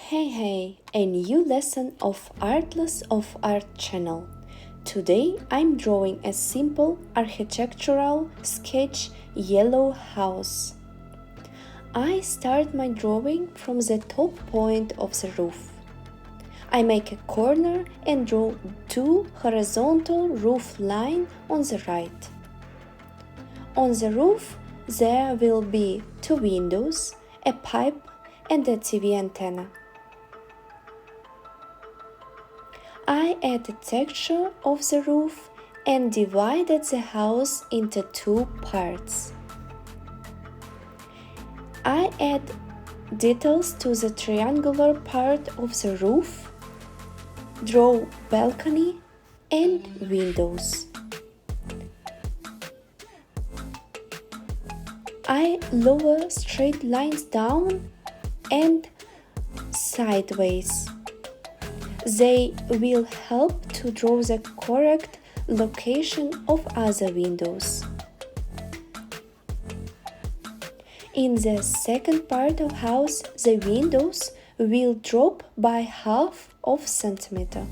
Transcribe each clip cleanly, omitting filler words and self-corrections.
Hey, a new lesson of Artless of Art channel. Today I'm drawing a simple architectural sketch yellow house. I start my drawing from the top point of the roof. I make a corner and draw two horizontal roof lines on the right. On the roof there will be two windows, a pipe and a TV antenna. I added texture of the roof and divided the house into two parts. I add details to the triangular part of the roof, draw balcony and windows. I lower straight lines down and sideways. They will help to draw the correct location of other windows. In the second part of house, the windows will drop by half of centimeter.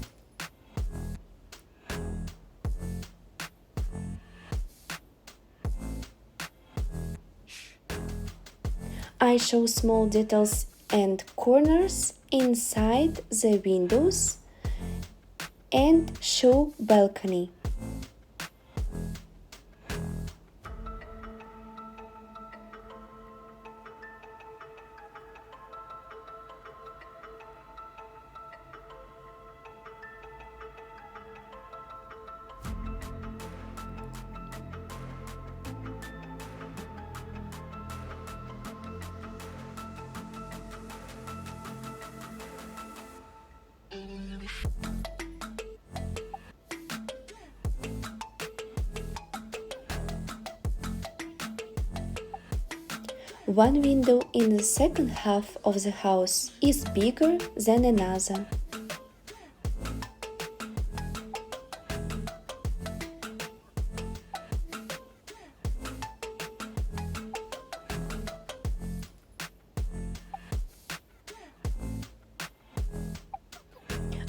I show small details and corners inside the windows and show balcony. One window in the second half of the house is bigger than another.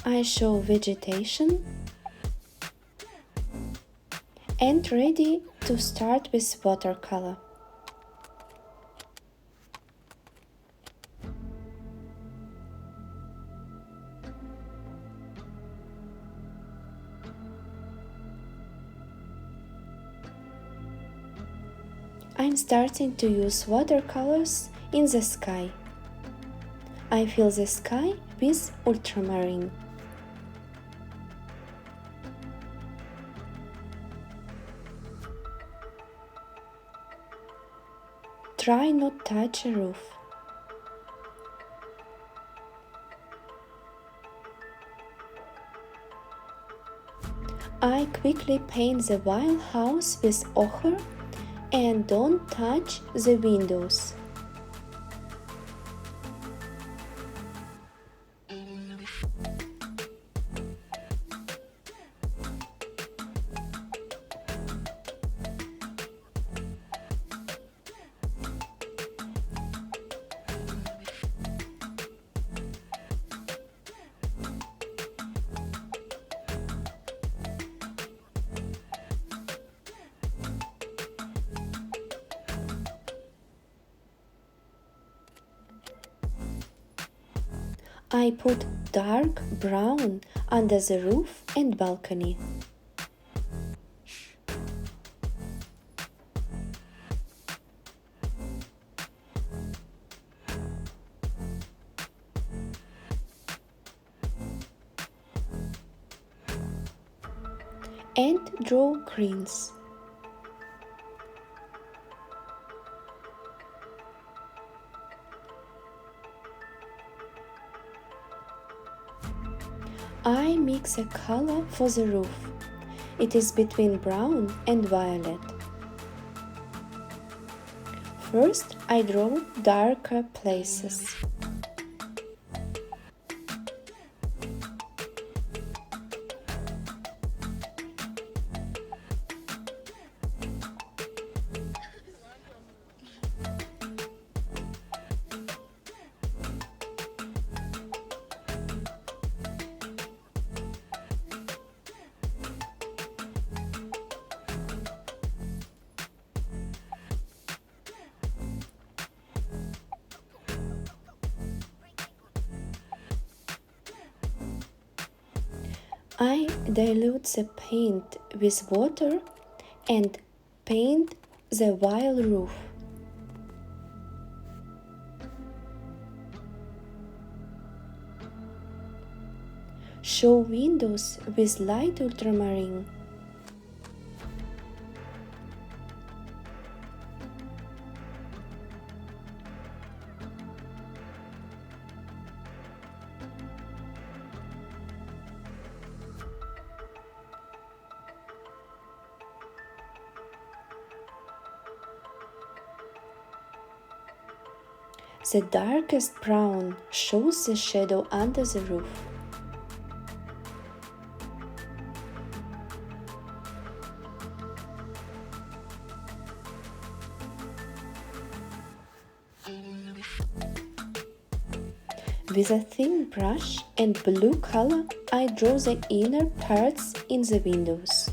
I show vegetation and ready to start with watercolor. I'm starting to use watercolors in the sky. I fill the sky with ultramarine. Try not touch a roof. I quickly paint the whole house with ochre and don't touch the windows. I put dark brown under the roof and balcony. And draw greens. I mix a color for the roof. It is between brown and violet. First, I draw darker places. I dilute the paint with water and paint the whole roof. Show windows with light ultramarine. The darkest brown shows the shadow under the roof. With a thin brush and blue color, I draw the inner parts in the windows.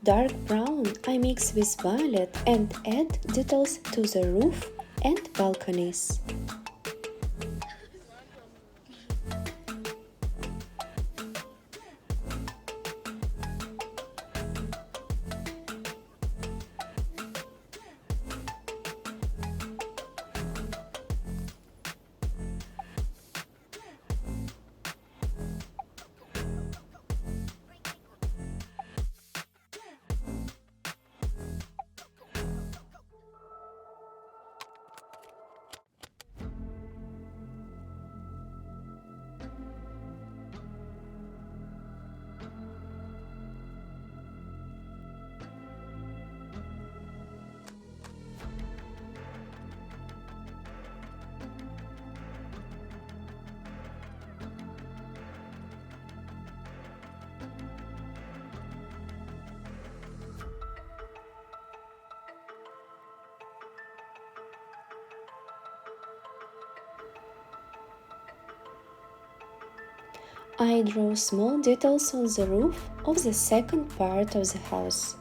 Dark brown I mix with violet and add details to the roof and balconies. I draw small details on the roof of the second part of the house.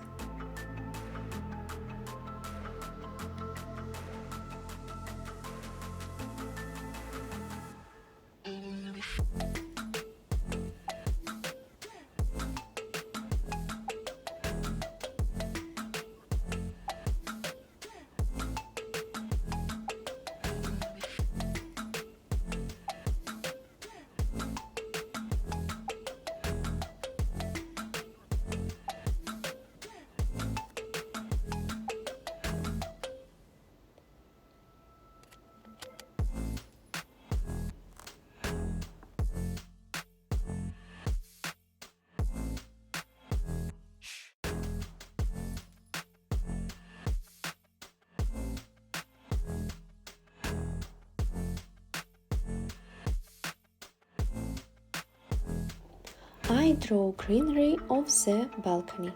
I draw greenery of the balcony.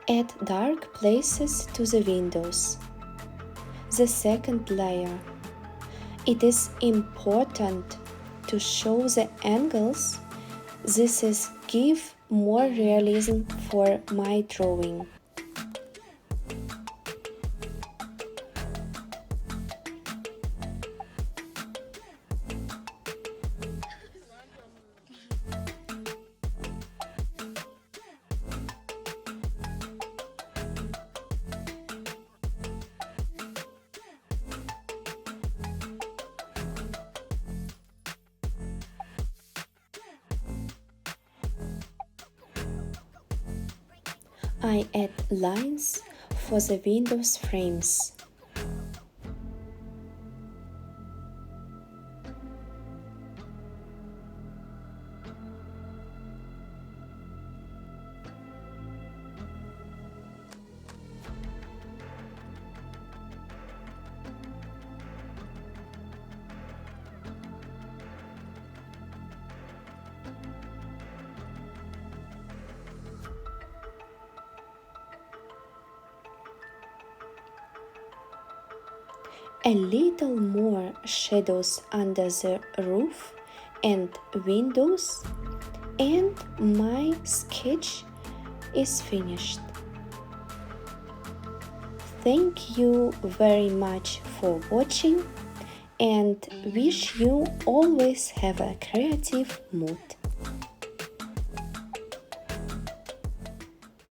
Add dark places to the windows. The second layer. It is important to show the angles. This is give more realism for my drawing. I add lines for the windows frames. A little more shadows under the roof and windows, and my sketch is finished. Thank you very much for watching, and wish you always have a creative mood.